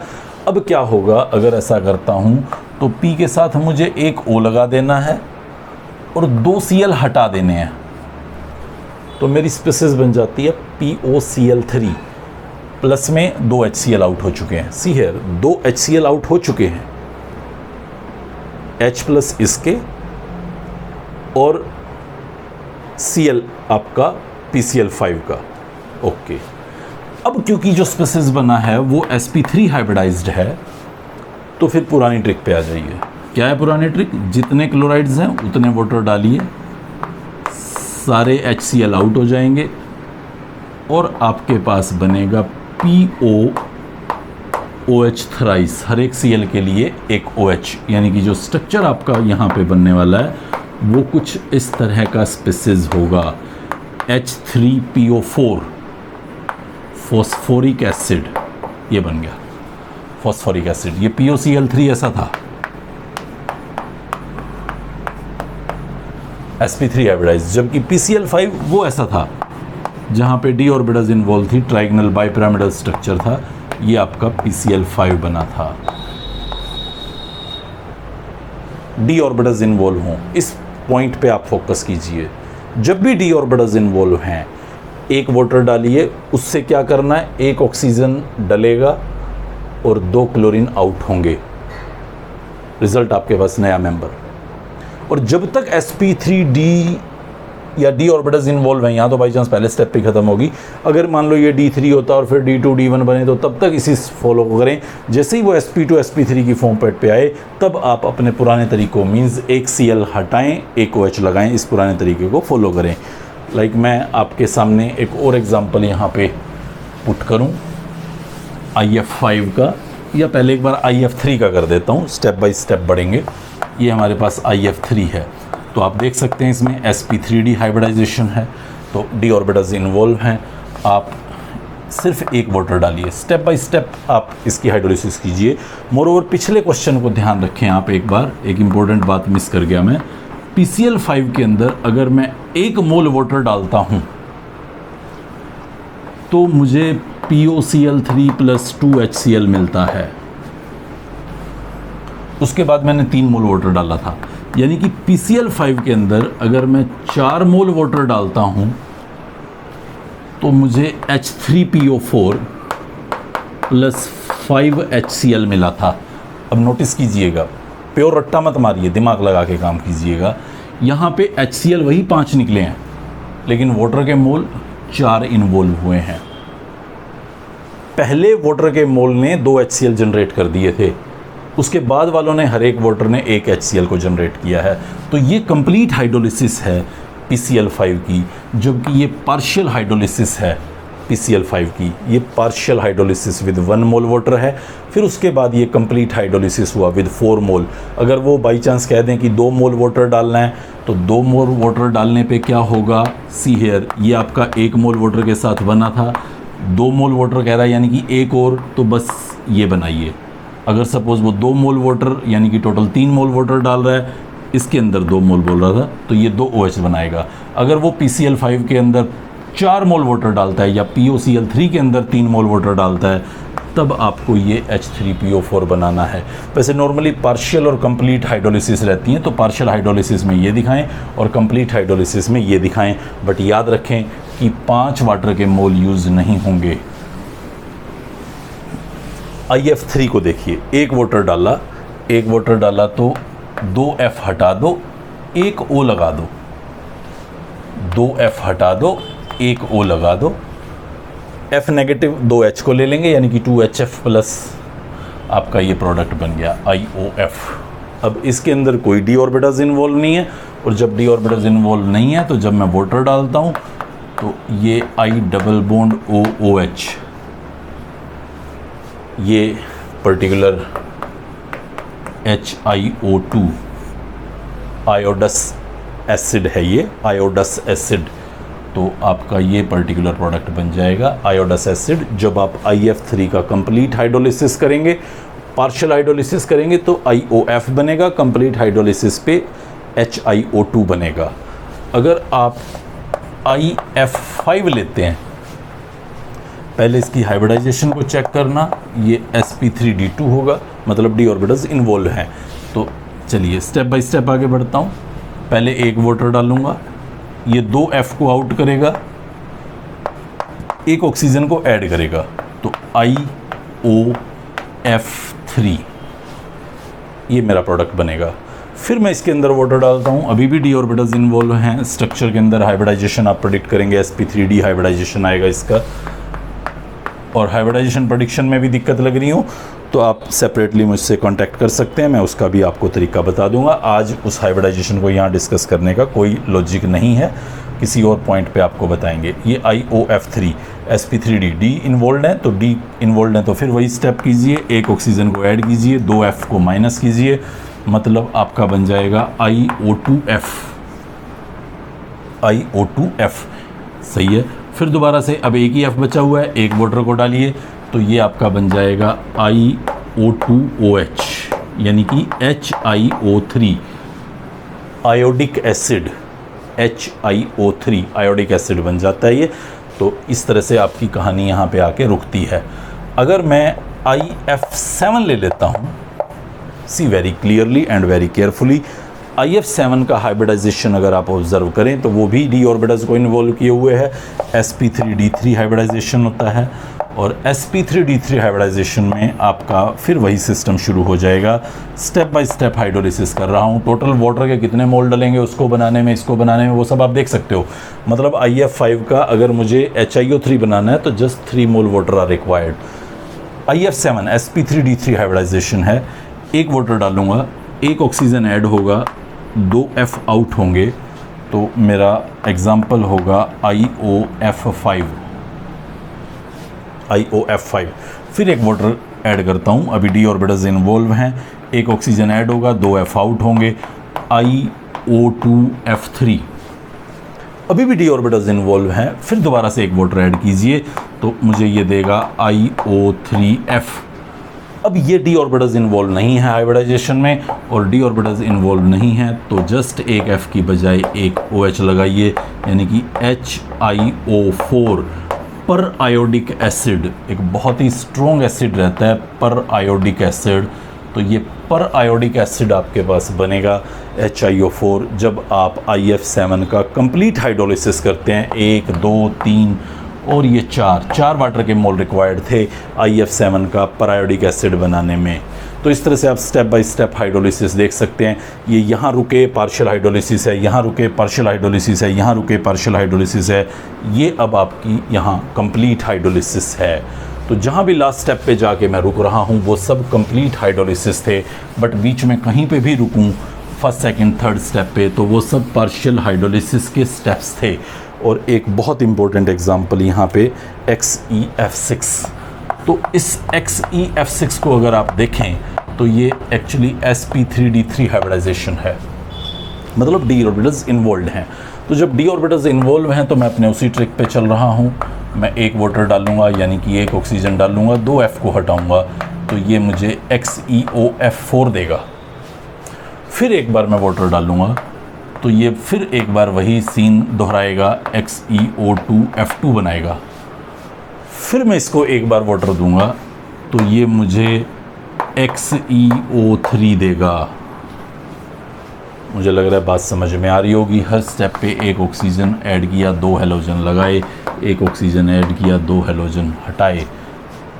अब क्या होगा अगर ऐसा करता हूँ, तो P के साथ मुझे एक O लगा देना है और 2 Cl हटा देने हैं, तो मेरी स्पीसीज बन जाती है POCl3। प्लस में 2 HCl आउट हो चुके हैं। सी हियर 2 HCl आउट हो चुके हैं, H प्लस इसके और Cl आपका PCl5 का। ओके, अब क्योंकि जो स्पेसिस बना है वो sp3 हाइब्रिडाइज्ड है, तो फिर पुरानी ट्रिक पे आ जाइए। क्या है पुरानी ट्रिक? जितने क्लोराइड्स हैं उतने वाटर डालिए, सारे HCl आउट हो जाएंगे और आपके पास बनेगा POOH थ्राइस, हर एक Cl के लिए एक OH, यानी कि जो स्ट्रक्चर आपका यहाँ पे बनने वाला है वो कुछ इस तरह का स्पेसिस होगा। H3PO4 फॉस्फोरिक एसिड, ये बन गया फॉस्फोरिक एसिड। ये POCl3 ऐसा था, sp3 हाइब्रिडाइज्ड, जबकि PCl5 वो ऐसा था जहाँ पे d ऑर्बिटल्स इन्वॉल्व थी, ट्राइगोनल बाइपिरामिडल स्ट्रक्चर था, ये आपका PCl5 बना था। d ऑर्बिटल्स इन्वॉल्व हों, इस पॉइंट पे आप फोकस कीजिए। जब भी d ऑर्बिटल्स इन्वॉल्व हैं, एक वाटर डालिए, उससे क्या करना है, एक ऑक्सीजन डलेगा और 2 क्लोरीन आउट होंगे, रिजल्ट आपके पास नया मेंबर। और जब तक sp3d या d ऑर्बिटल्स इन्वॉल्व हैं, यहाँ तो बाई चांस पहले स्टेप पे खत्म होगी, अगर मान लो ये d3 होता और फिर d2 d1 बने, तो तब तक इसी फॉलो करें। जैसे ही वो sp2 sp3 की फॉर्म पे आए, तब आप अपने पुराने तरीकों मीन्स एक Cl हटाएं, एक OH लगाएं, इस पुराने तरीके को फॉलो करें। लाइक मैं आपके सामने एक और एग्जांपल यहाँ पे पुट करूँ IF5 का, या पहले एक बार IF3 का कर देता हूँ, स्टेप बाय स्टेप बढ़ेंगे। ये हमारे पास IF3 है, तो आप देख सकते हैं इसमें sp3d हाइब्रिडाइजेशन है, तो d ऑर्बिटल्स इन्वॉल्व हैं। आप सिर्फ एक वाटर डालिए, स्टेप बाय स्टेप आप इसकी हाइड्रोलिसिस कीजिए। मोरओवर पिछले क्वेश्चन को ध्यान रखें आप, एक बार एक इंपॉर्टेंट बात मिस कर गया मैं। PCl5 के अंदर अगर मैं 1 मोल वाटर डालता हूँ तो मुझे POCl3 प्लस 2 HCl मिलता है। उसके बाद मैंने 3 मोल वाटर डाला था, यानी कि PCl5 के अंदर अगर मैं 4 मोल वाटर डालता हूँ तो मुझे H3PO4 प्लस 5 HCl मिला था। अब नोटिस कीजिएगा, प्योर रट्टा मत मारिए, दिमाग लगा के काम कीजिएगा। यहाँ पे HCl वही 5 निकले हैं, लेकिन वाटर के मोल 4 इन्वॉल्व हुए हैं। पहले वाटर के मोल ने 2 HCl जनरेट कर दिए थे, उसके बाद वालों ने हर एक वाटर ने 1 HCl को जनरेट किया है। तो ये कंप्लीट हाइड्रोलिसिस है PCl5 की, जबकि ये पार्शियल हाइड्रोलिसिस है PCl5 की। ये partial hydrolysis with 1 mole water है, फिर उसके बाद ये कंप्लीट हाइड्रोलिसिस हुआ विद 4 मोल। अगर वो बाई चांस कह दें कि 2 मोल वाटर डालना है, तो 2 मोल वाटर डालने पे क्या होगा, सी हियर, ये आपका 1 मोल वाटर के साथ बना था, 2 मोल वाटर कह रहा है, यानी कि एक और, तो बस ये बनाइए। अगर सपोज़ वो 2 मोल वाटर यानी कि टोटल 3 मोल वाटर डाल रहा है, इसके अंदर 2 मोल बोल रहा था, तो ये 2 OH बनाएगा। अगर वो PCl5 के अंदर 4 मोल वाटर डालता है या POCl3 के अंदर 3 मोल वाटर डालता है, तब आपको ये H3PO4 बनाना है। वैसे नॉर्मली पार्शियल और कंप्लीट हाइड्रोलिसिस रहती हैं, तो पार्शियल हाइड्रोलिसिस में ये दिखाएं और कंप्लीट हाइड्रोलिसिस में ये दिखाएं, बट याद रखें कि 5 वाटर के मोल यूज़ नहीं होंगे। IF3 को देखिए, एक वाटर डाला तो 2F हटा दो, 1 O लगा दो, 2F हटा दो, 1 O लगा दो, F नेगेटिव 2H को ले लेंगे, यानी कि 2HF प्लस आपका ये प्रोडक्ट बन गया IOF। अब इसके अंदर कोई d ऑर्बिटल्स इन्वॉल्व नहीं है, और जब d ऑर्बिटल्स इन्वॉल्व नहीं है तो जब मैं वाटर डालता हूँ तो ये I डबल बॉन्ड OOH, ये पर्टिकुलर HiO2 आयोडस एसिड है, ये आयोडस एसिड, तो आपका ये पर्टिकुलर प्रोडक्ट बन जाएगा आयोडस एसिड। जब आप IF3 का कंप्लीट हाइड्रोलिसिस करेंगे, पार्शियल हाइड्रोलिसिस करेंगे तो IOF बनेगा, कंप्लीट हाइड्रोलिसिस पे HiO2 बनेगा। अगर आप IF5 लेते हैं, पहले इसकी हाइब्रिडाइजेशन को चेक करना, ये sp3d2 होगा, मतलब d ऑर्बिटल्स इन्वॉल्व हैं। तो चलिए स्टेप बाय स्टेप आगे बढ़ता हूँ। पहले एक वाटर डालूंगा, ये 2F को आउट करेगा, 1 ऑक्सीजन को ऐड करेगा, तो IOF3 ये मेरा प्रोडक्ट बनेगा। फिर मैं इसके अंदर वाटर डालता हूँ, अभी भी डी ऑर्बिटल्स इन्वॉल्व हैं स्ट्रक्चर के अंदर। हाइब्रिडाइजेशन आप प्रेडिक्ट करेंगे, sp3d हाइब्रिडाइजेशन आएगा इसका। और हाइब्रिडाइजेशन प्रेडिक्शन में भी दिक्कत लग रही हो तो आप सेपरेटली मुझसे कांटेक्ट कर सकते हैं, मैं उसका भी आपको तरीका बता दूंगा। आज उस हाइब्रिडाइजेशन को यहाँ डिस्कस करने का कोई लॉजिक नहीं है, किसी और पॉइंट पे आपको बताएंगे। ये IOF3 sp3d डी इन्वॉल्व है, तो डी इन्वॉल्व है तो फिर वही स्टेप कीजिए, एक ऑक्सीजन को ऐड कीजिए, 2 F को माइनस कीजिए, मतलब आपका बन जाएगा IO2F। सही है। फिर दोबारा से अब एक ही F बचा हुआ है, एक वाटर को डालिए, तो ये आपका बन जाएगा IO2OH, यानी कि HiO3 iodic acid, HiO3 iodic acid बन जाता है ये। तो इस तरह से आपकी कहानी यहाँ पे आके रुकती है। अगर मैं IF7 ले लेता हूँ, see very clearly and very carefully, IF7 का हाइब्रिडाइजेशन अगर आप ऑब्जर्व करें तो वो भी डी ऑर्बिटल्स को इन्वॉल्व किए हुए है। sp3d3 हाइब्रिडाइजेशन होता है, और sp3d3 हाइब्रिडाइजेशन में आपका फिर वही सिस्टम शुरू हो जाएगा। स्टेप बाय स्टेप हाइड्रोलिसिस कर रहा हूँ। टोटल वाटर के कितने मोल डलेंगे उसको बनाने में, इसको बनाने में, वो सब आप देख सकते हो। मतलब IF5 का अगर मुझे HiO3 बनाना है तो just 3 mole water are required. IF7 sp3d3 hybridization है, एक वाटर डालूंगा, एक ऑक्सीजन ऐड होगा, 2 F आउट होंगे, तो मेरा एग्जाम्पल होगा IOF5। फिर एक वाटर ऐड करता हूँ, अभी डी ऑर्बिटल्स इन्वॉल्व हैं, एक ऑक्सीजन ऐड होगा, 2 F आउट होंगे, IO2F3। अभी भी डी ऑर्बिटल्स इन्वॉल्व हैं, फिर दोबारा से एक वाटर ऐड कीजिए तो मुझे ये देगा IO3F। अब ये डी ऑर्बिटल्स इन्वॉल्व नहीं है हाइब्रिडाइजेशन में, और डी ऑर्बिटल्स इन्वॉल्व नहीं है तो जस्ट एक F की बजाय एक OH लगाइए, यानी कि HiO4 पर आयोडिक एसिड। एक बहुत ही स्ट्रॉन्ग एसिड रहता है पर आयोडिक एसिड, तो ये पर आयोडिक एसिड आपके पास बनेगा HiO4 जब आप IF7 का कंप्लीट हाइड्रोलिसिस करते हैं। 1 2 3 और ये 4 वाटर के मोल रिक्वायर्ड थे IF7 का पर आयोडिक एसिड बनाने में। तो इस तरह से आप स्टेप बाय स्टेप हाइड्रोलिसिस देख सकते हैं। ये यहाँ रुके पार्शियल हाइड्रोलिसिस है, यहाँ रुके पार्शियल हाइड्रोलिसिस है, यहाँ रुके पार्शियल हाइड्रोलिसिस है, ये अब आपकी यहाँ कंप्लीट हाइड्रोलिसिस है। तो जहाँ भी लास्ट स्टेप पे जाके मैं रुक रहा हूँ वो सब कंप्लीट हाइड्रोलिसिस थे, बट बीच में कहीं पे भी रुकूँ फर्स्ट सेकंड थर्ड स्टेप पे तो वो सब पार्शियल हाइड्रोलिसिस के स्टेप्स थे। और एक बहुत इंपॉर्टेंट एग्जांपल यहाँ पे XeF6। तो इस XeF6 को अगर आप देखें तो ये एक्चुअली sp3d3 हाइब्रिडाइजेशन है, मतलब डी ऑर्बिटल्स इन्वॉल्व हैं। तो जब डी ऑर्बिटल्स इन्वॉल्व हैं तो मैं अपने उसी ट्रिक पे चल रहा हूँ। मैं एक वाटर डालूंगा, यानी कि एक ऑक्सीजन डालूंगा, 2 F को हटाऊंगा, तो ये मुझे XeOF4 देगा। फिर एक बार मैं वाटर डालूंगा तो ये फिर एक बार वही सीन दोहराएगा, XeO2F2 बनाएगा। फिर मैं इसको एक बार वाटर दूंगा तो ये मुझे XeO3 देगा। मुझे लग रहा है बात समझ में आ रही होगी। हर स्टेप पे एक ऑक्सीजन ऐड किया, 2 हेलोजन लगाए, एक ऑक्सीजन ऐड किया, 2 हेलोजन हटाए,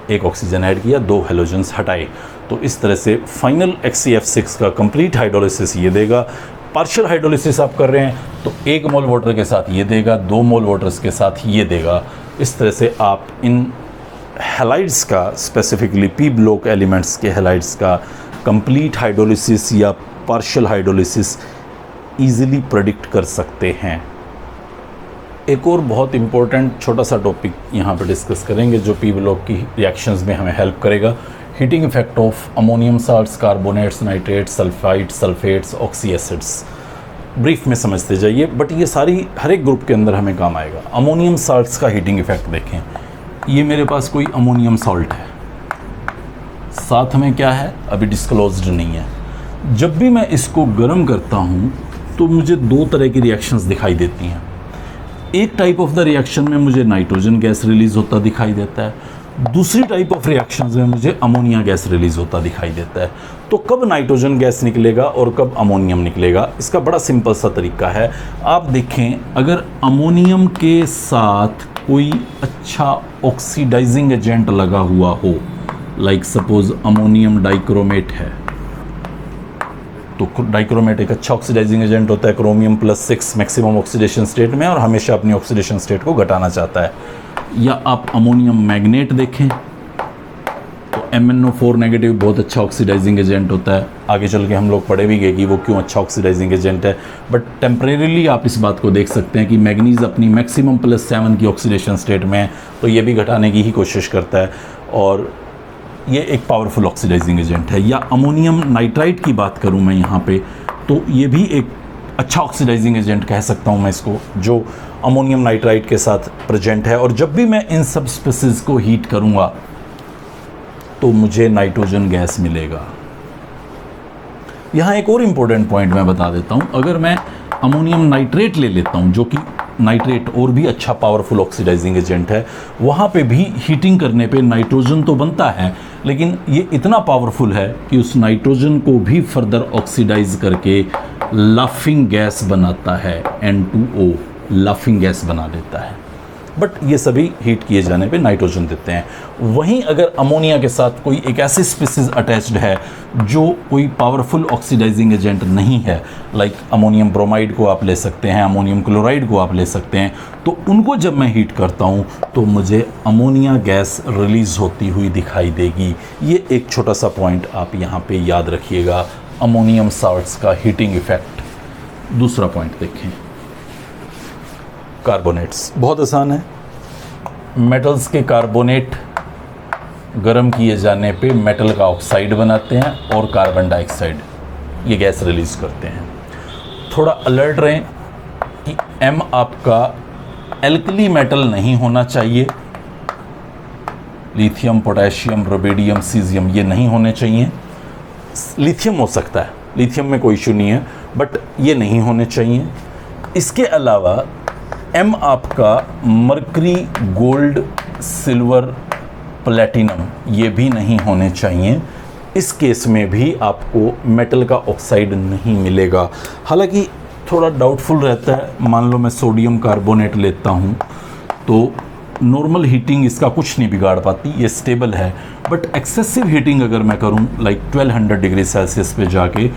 एक ऑक्सीजन ऐड किया, 2 हेलोजन्स हटाए। तो इस तरह से फाइनल XeF6 का कंप्लीट हाइड्रोलिसिस ये देगा। पार्शियल हाइड्रोलिसिस आप कर रहे हैं तो 1 मोल वाटर के साथ ये देगा, 2 मोल वाटर्स के साथ ये देगा। इस तरह से आप इन हैलाइड्स का, स्पेसिफिकली पी ब्लॉक एलिमेंट्स के हैलाइड्स का कंप्लीट हाइड्रोलिसिस या पार्शियल हाइड्रोलिसिस ईजिली प्रेडिक्ट कर सकते हैं। एक और बहुत इंपॉर्टेंट छोटा सा टॉपिक यहाँ पे डिस्कस करेंगे जो पी ब्लॉक की रिएक्शंस में हमें हेल्प करेगा। Heating effect of ammonium salts, carbonates, nitrates, sulphides, sulphates, oxy acids. Brief में समझते जाइए, बट ये सारी हर एक ग्रुप के अंदर हमें काम आएगा। अमोनियम साल्ट्स का हीटिंग इफेक्ट देखें। ये मेरे पास कोई अमोनियम सॉल्ट है, साथ में क्या है अभी डिस्क्लोज्ड नहीं है। जब भी मैं इसको गर्म करता हूँ तो मुझे 2 तरह की रिएक्शंस दिखाई देती हैं। एक टाइप ऑफ द रिएक्शन में मुझे नाइट्रोजन गैस रिलीज़ होता दिखाई देता है, दूसरी टाइप ऑफ रिएक्शंस में मुझे अमोनिया गैस रिलीज होता दिखाई देता है। तो कब नाइट्रोजन गैस निकलेगा और कब अमोनियम निकलेगा, इसका बड़ा सिंपल सा तरीका है। आप देखें, अगर अमोनियम के साथ कोई अच्छा ऑक्सीडाइजिंग एजेंट लगा हुआ हो, लाइक सपोज अमोनियम डाइक्रोमेट है, तो डाइक्रोमेट एक अच्छा ऑक्सीडाइजिंग एजेंट होता है, क्रोमियम +6 मैक्सिमम ऑक्सीडेशन स्टेट में और हमेशा अपनी ऑक्सीडेशन स्टेट को घटाना चाहता है। या आप अमोनियम मैग्नेट देखें, तो MnO4 नेगेटिव बहुत अच्छा ऑक्सीडाइजिंग एजेंट होता है। आगे चल के हम लोग पढ़े भी गए कि वो क्यों अच्छा ऑक्सीडाइजिंग एजेंट है, बट टेम्परेरीली आप इस बात को देख सकते हैं कि मैग्नीज अपनी मैक्सिमम +7 की ऑक्सीडेशन स्टेट में है, तो ये भी घटाने की ही कोशिश करता है और ये एक पावरफुल ऑक्सीडाइजिंग एजेंट है। या अमोनियम नाइट्राइट की बात करूं मैं यहाँ पे, तो ये भी एक अच्छा ऑक्सीडाइजिंग एजेंट कह सकता हूँ मैं इसको, जो अमोनियम नाइट्राइट के साथ प्रेजेंट है। और जब भी मैं इन सब स्पीसीज को हीट करूँगा तो मुझे नाइट्रोजन गैस मिलेगा। यहाँ एक और इम्पोर्टेंट पॉइंट मैं बता देता हूँ, अगर मैं अमोनियम नाइट्रेट ले लेता हूँ, जो कि नाइट्रेट और भी अच्छा पावरफुल ऑक्सीडाइजिंग एजेंट है, वहाँ पे भी हीटिंग करने पे नाइट्रोजन तो बनता है, लेकिन ये इतना पावरफुल है कि उस नाइट्रोजन को भी फर्दर ऑक्सीडाइज करके लाफिंग गैस बनाता है, N2O लाफिंग गैस बना देता है। बट ये सभी हीट किए जाने पे नाइट्रोजन देते हैं। वहीं अगर अमोनिया के साथ कोई एक ऐसी स्पीसीज अटैच्ड है जो कोई पावरफुल ऑक्सीडाइजिंग एजेंट नहीं है, लाइक अमोनियम ब्रोमाइड को आप ले सकते हैं, अमोनियम क्लोराइड को आप ले सकते हैं, तो उनको जब मैं हीट करता हूँ तो मुझे अमोनिया गैस रिलीज होती हुई दिखाई देगी। ये एक छोटा सा पॉइंट आप यहाँ पे याद रखिएगा, अमोनियम साल्ट्स का हीटिंग इफेक्ट। दूसरा पॉइंट देखें, कार्बोनेट्स। बहुत आसान है, मेटल्स के कार्बोनेट गर्म किए जाने पे मेटल का ऑक्साइड बनाते हैं और कार्बन डाइऑक्साइड ये गैस रिलीज करते हैं। थोड़ा अलर्ट रहें कि M आपका एल्कली मेटल नहीं होना चाहिए, लिथियम, पोटेशियम, रुबिडियम, सीजियम ये नहीं होने चाहिए। लिथियम हो सकता है, लिथियम में कोई इशू नहीं है, बट ये नहीं होने चाहिए। इसके अलावा M आपका मरकरी, गोल्ड, सिल्वर, प्लेटिनम ये भी नहीं होने चाहिए। इस केस में भी आपको मेटल का ऑक्साइड नहीं मिलेगा। हालांकि थोड़ा डाउटफुल रहता है, मान लो मैं सोडियम कार्बोनेट लेता हूँ तो नॉर्मल हीटिंग इसका कुछ नहीं बिगाड़ पाती, ये स्टेबल है। बट एक्सेसिव हीटिंग अगर मैं करूँ लाइक 1200 डिग्री सेल्सियस पे जाके,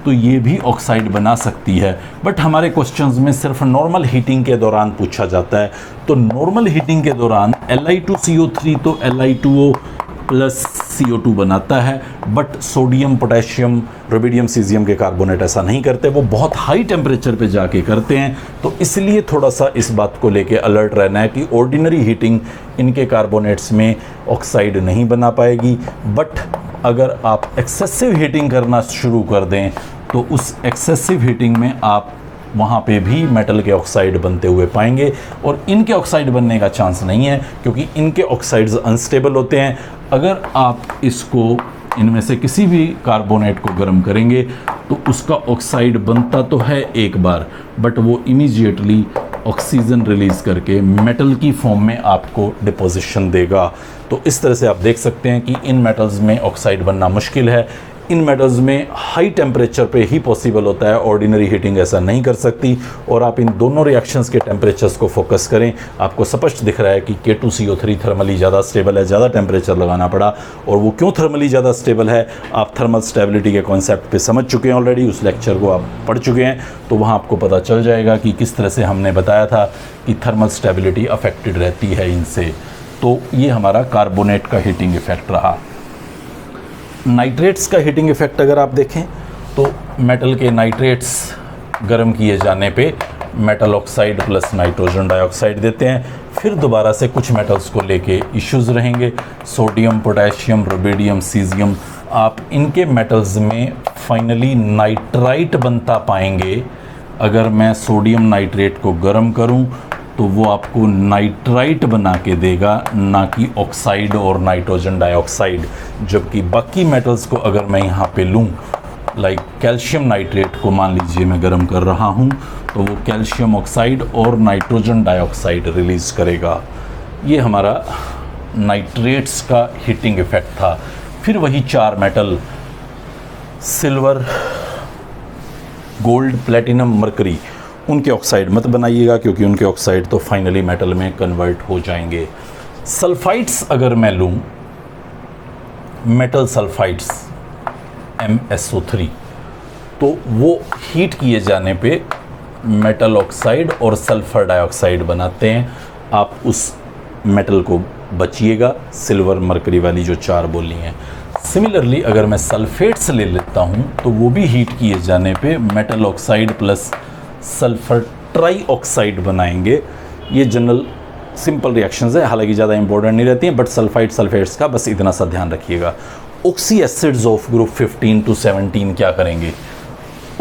तो ये भी ऑक्साइड बना सकती है। बट हमारे क्वेश्चंस में सिर्फ नॉर्मल हीटिंग के दौरान पूछा जाता है, तो नॉर्मल हीटिंग के दौरान Li2CO3 तो Li2O प्लस CO2 बनाता है, but sodium, potassium, rubidium, caesium के कार्बोनेट ऐसा नहीं करते, वो बहुत हाई टेम्परेचर पे जाके करते हैं। तो इसलिए थोड़ा सा इस बात को लेके अलर्ट रहना है कि ऑर्डिनरी हीटिंग इनके कार्बोनेट्स में ऑक्साइड नहीं बना पाएगी। बट अगर आप एक्सेसिव हीटिंग करना शुरू कर दें तो उस एक्सेसिव हीटिंग में आप वहाँ पे भी मेटल के ऑक्साइड बनते हुए पाएंगे, और इनके ऑक्साइड बनने का चांस नहीं है क्योंकि इनके ऑक्साइड्स अनस्टेबल होते हैं। अगर आप इसको इनमें से किसी भी कार्बोनेट को गर्म करेंगे तो उसका ऑक्साइड बनता तो है एक बार, बट वो इमीडिएटली ऑक्सीजन रिलीज़ करके मेटल की फॉर्म में आपको डिपोजिशन देगा। तो इस तरह से आप देख सकते हैं कि इन मेटल्स में ऑक्साइड बनना मुश्किल है। इन मेटल्स में हाई टेम्परेचर पे ही पॉसिबल होता है, ऑर्डिनरी हीटिंग ऐसा नहीं कर सकती। और आप इन दोनों रिएक्शंस के टेम्परेचर्स को फोकस करें, आपको स्पष्ट दिख रहा है कि K2CO3 थर्मली ज़्यादा स्टेबल है, ज़्यादा टेम्परेचर लगाना पड़ा। और वो क्यों थर्मली ज़्यादा स्टेबल है, आप थर्मल स्टेबिलिटी के कॉन्सेप्ट पे समझ चुके हैं ऑलरेडी, उस लेक्चर को आप पढ़ चुके हैं, तो वहाँ आपको पता चल जाएगा कि किस तरह से हमने बताया था कि थर्मल स्टेबिलिटी अफेक्टेड रहती है इनसे। तो ये हमारा कार्बोनेट का हीटिंग इफेक्ट रहा। नाइट्रेट्स का हीटिंग इफेक्ट अगर आप देखें तो मेटल के नाइट्रेट्स गर्म किए जाने पे metal oxide plus nitrogen dioxide देते हैं। फिर दोबारा से कुछ मेटल्स को लेके इश्यूज रहेंगे, सोडियम, पोटेशियम, रुबिडियम, सीजियम, आप इनके मेटल्स में फाइनली नाइट्राइट बनता पाएंगे। अगर मैं सोडियम नाइट्रेट को गर्म करूं तो वो आपको नाइट्राइट बना के देगा, ना कि ऑक्साइड और नाइट्रोजन डाइऑक्साइड। जबकि बाकी मेटल्स को अगर मैं यहाँ पे लूँ, लाइक कैल्शियम नाइट्रेट को मान लीजिए मैं गर्म कर रहा हूँ, तो वो कैल्शियम ऑक्साइड और नाइट्रोजन डाइऑक्साइड रिलीज़ करेगा। ये हमारा नाइट्रेट्स का हीटिंग इफेक्ट था। फिर वही 4 metal silver, gold, platinum, mercury, उनके ऑक्साइड मत बनाइएगा क्योंकि उनके ऑक्साइड तो फाइनली मेटल में कन्वर्ट हो जाएंगे। सल्फाइड्स अगर मैं लूँ, मेटल सल्फाइड्स MsO3, तो वो हीट किए जाने पे मेटल ऑक्साइड और सल्फर डाइऑक्साइड बनाते हैं। आप उस मेटल को बचिएगा, सिल्वर, मरकरी वाली जो 4 बोली हैं। सिमिलरली अगर मैं सल्फेट्स ले लेता हूँ तो वो भी हीट किए जाने पे metal oxide plus sulphur try oxide बनाएंगे। ये जनरल सिंपल रिएक्शंस है, हालांकि ज़्यादा इंपॉर्टेंट नहीं रहती हैं, बट सल्फाइड सल्फेट्स का बस इतना सा ध्यान रखिएगा। Oxy acids of group 15 to 17 क्या करेंगे?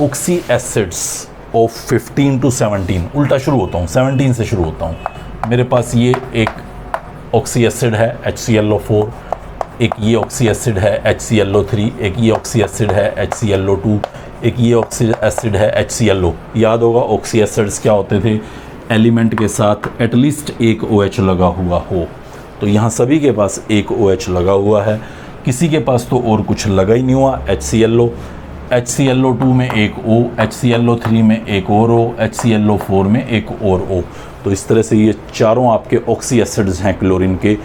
ऑक्सी एसिड्स ऑफ 15 to 17, उल्टा शुरू होता हूँ, 17 से शुरू होता हूँ। मेरे पास ये एक ऑक्सी एसिड है HClO4, एक ये ऑक्सी एसिड है HClO3, एक ये ऑक्सी एसिड है HClO2, एक ये ऑक्सी एसिड है HClO। याद होगा ऑक्सी एसिड्स क्या होते थे? एलिमेंट के साथ एटलीस्ट एक OH लगा हुआ हो। तो यहाँ सभी के पास एक OH लगा हुआ है, किसी के पास तो और कुछ लगा ही नहीं हुआ, HClO, HClO2 में एक O, HClO3 में एक और O, HClO4 में एक और O। तो इस तरह से ये चारों आपके ऑक्सी एसिड्स हैं क्लोरीन के।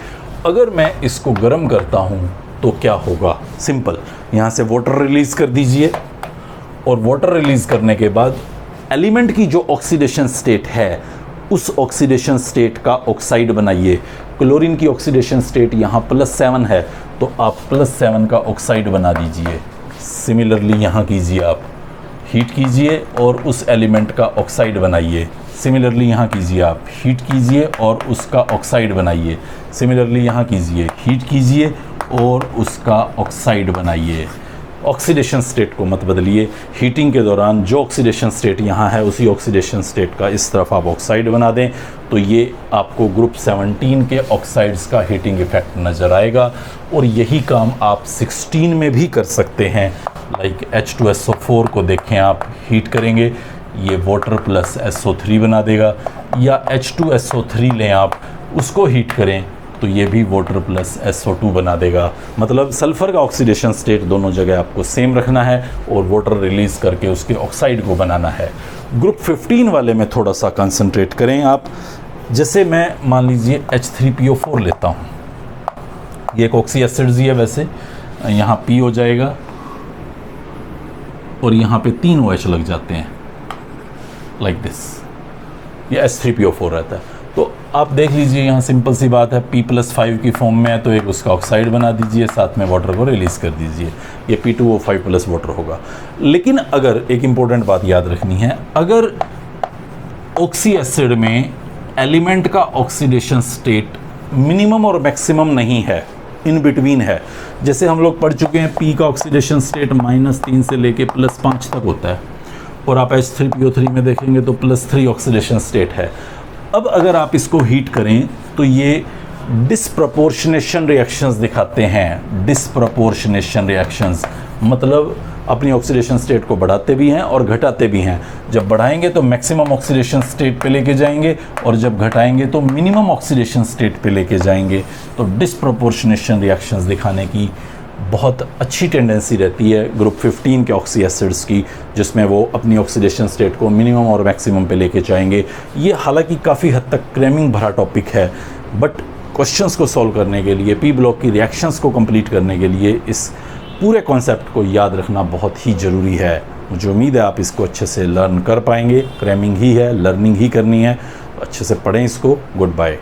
अगर मैं इसको गर्म करता हूँ तो क्या होगा? सिंपल, यहाँ से वाटर रिलीज़ कर दीजिए और वाटर रिलीज़ करने के बाद एलिमेंट की जो ऑक्सीडेशन स्टेट है उस ऑक्सीडेशन स्टेट का ऑक्साइड बनाइए। क्लोरीन की ऑक्सीडेशन स्टेट यहाँ +7 है तो आप +7 का ऑक्साइड बना दीजिए। सिमिलरली यहाँ कीजिए, आप हीट कीजिए और उस एलिमेंट का ऑक्साइड बनाइए। सिमिलरली यहाँ कीजिए, आप हीट कीजिए और उसका ऑक्साइड बनाइए। सिमिलरली यहाँ कीजिए, हीट कीजिए और उसका ऑक्साइड बनाइए। ऑक्सीडेशन स्टेट को मत बदलिए। हीटिंग के दौरान जो ऑक्सीडेशन स्टेट यहाँ है उसी ऑक्सीडेशन स्टेट का इस तरफ आप ऑक्साइड बना दें तो ये आपको ग्रुप 17 के ऑक्साइड्स का हीटिंग इफेक्ट नज़र आएगा। और यही काम आप 16 में भी कर सकते हैं। लाइक H2SO4 को देखें, आप हीट करेंगे, ये वाटर प्लस SO3 बना देगा, या H2SO3 लें आप, उसको हीट करें तो ये भी वाटर प्लस SO2 बना देगा। मतलब सल्फ़र का ऑक्सीडेशन स्टेट दोनों जगह आपको सेम रखना है और वाटर रिलीज़ करके उसके ऑक्साइड को बनाना है। ग्रुप 15 वाले में थोड़ा सा कंसंट्रेट करें आप। जैसे मैं मान लीजिए H3PO4 लेता हूँ, ये एक ऑक्सी एसिड ही है, वैसे यहाँ P हो जाएगा और यहाँ पे 3 OH लग जाते हैं लाइक दिस, ये H3PO4 रहता है। तो आप देख लीजिए, यहाँ सिंपल सी बात है, P+5 की फॉर्म में है तो एक उसका ऑक्साइड बना दीजिए, साथ में वाटर को रिलीज़ कर दीजिए, ये P2O5 प्लस वाटर होगा। लेकिन अगर एक इम्पोर्टेंट बात याद रखनी है, अगर ऑक्सी एसिड में एलिमेंट का ऑक्सीडेशन स्टेट मिनिमम और मैक्सिमम नहीं है, इन बिटवीन है, जैसे हम लोग पढ़ चुके हैं P का ऑक्सीडेशन स्टेट -3 से लेके +5 तक होता है और आप H3PO3 में देखेंगे तो +3 ऑक्सीडेशन स्टेट है। अब अगर आप इसको हीट करें तो ये डिस्प्रपोर्शनेशन रिएक्शंस दिखाते हैं। डिस्प्रपोर्शनेशन रिएक्शंस मतलब अपनी ऑक्सीडेशन स्टेट को बढ़ाते भी हैं और घटाते भी हैं। जब बढ़ाएंगे तो मैक्सिमम ऑक्सीडेशन स्टेट पे लेके जाएंगे और जब घटाएंगे तो मिनिमम ऑक्सीडेशन स्टेट पे लेके जाएंगे। तो डिस्प्रपोर्शनेशन रिएक्शंस दिखाने की बहुत अच्छी टेंडेंसी रहती है ग्रुप 15 के ऑक्सी एसिड्स की, जिसमें वो अपनी ऑक्सीडेशन स्टेट को मिनिमम और मैक्सिमम पे लेके जाएंगे। ये हालांकि काफ़ी हद तक क्रैमिंग भरा टॉपिक है, बट क्वेश्चंस को सॉल्व करने के लिए, पी ब्लॉक की रिएक्शंस को कंप्लीट करने के लिए इस पूरे कॉन्सेप्ट को याद रखना बहुत ही ज़रूरी है। मुझे उम्मीद है आप इसको अच्छे से लर्न कर पाएंगे। क्रैमिंग ही है, लर्निंग ही करनी है, अच्छे से पढ़ें इसको। Good bye.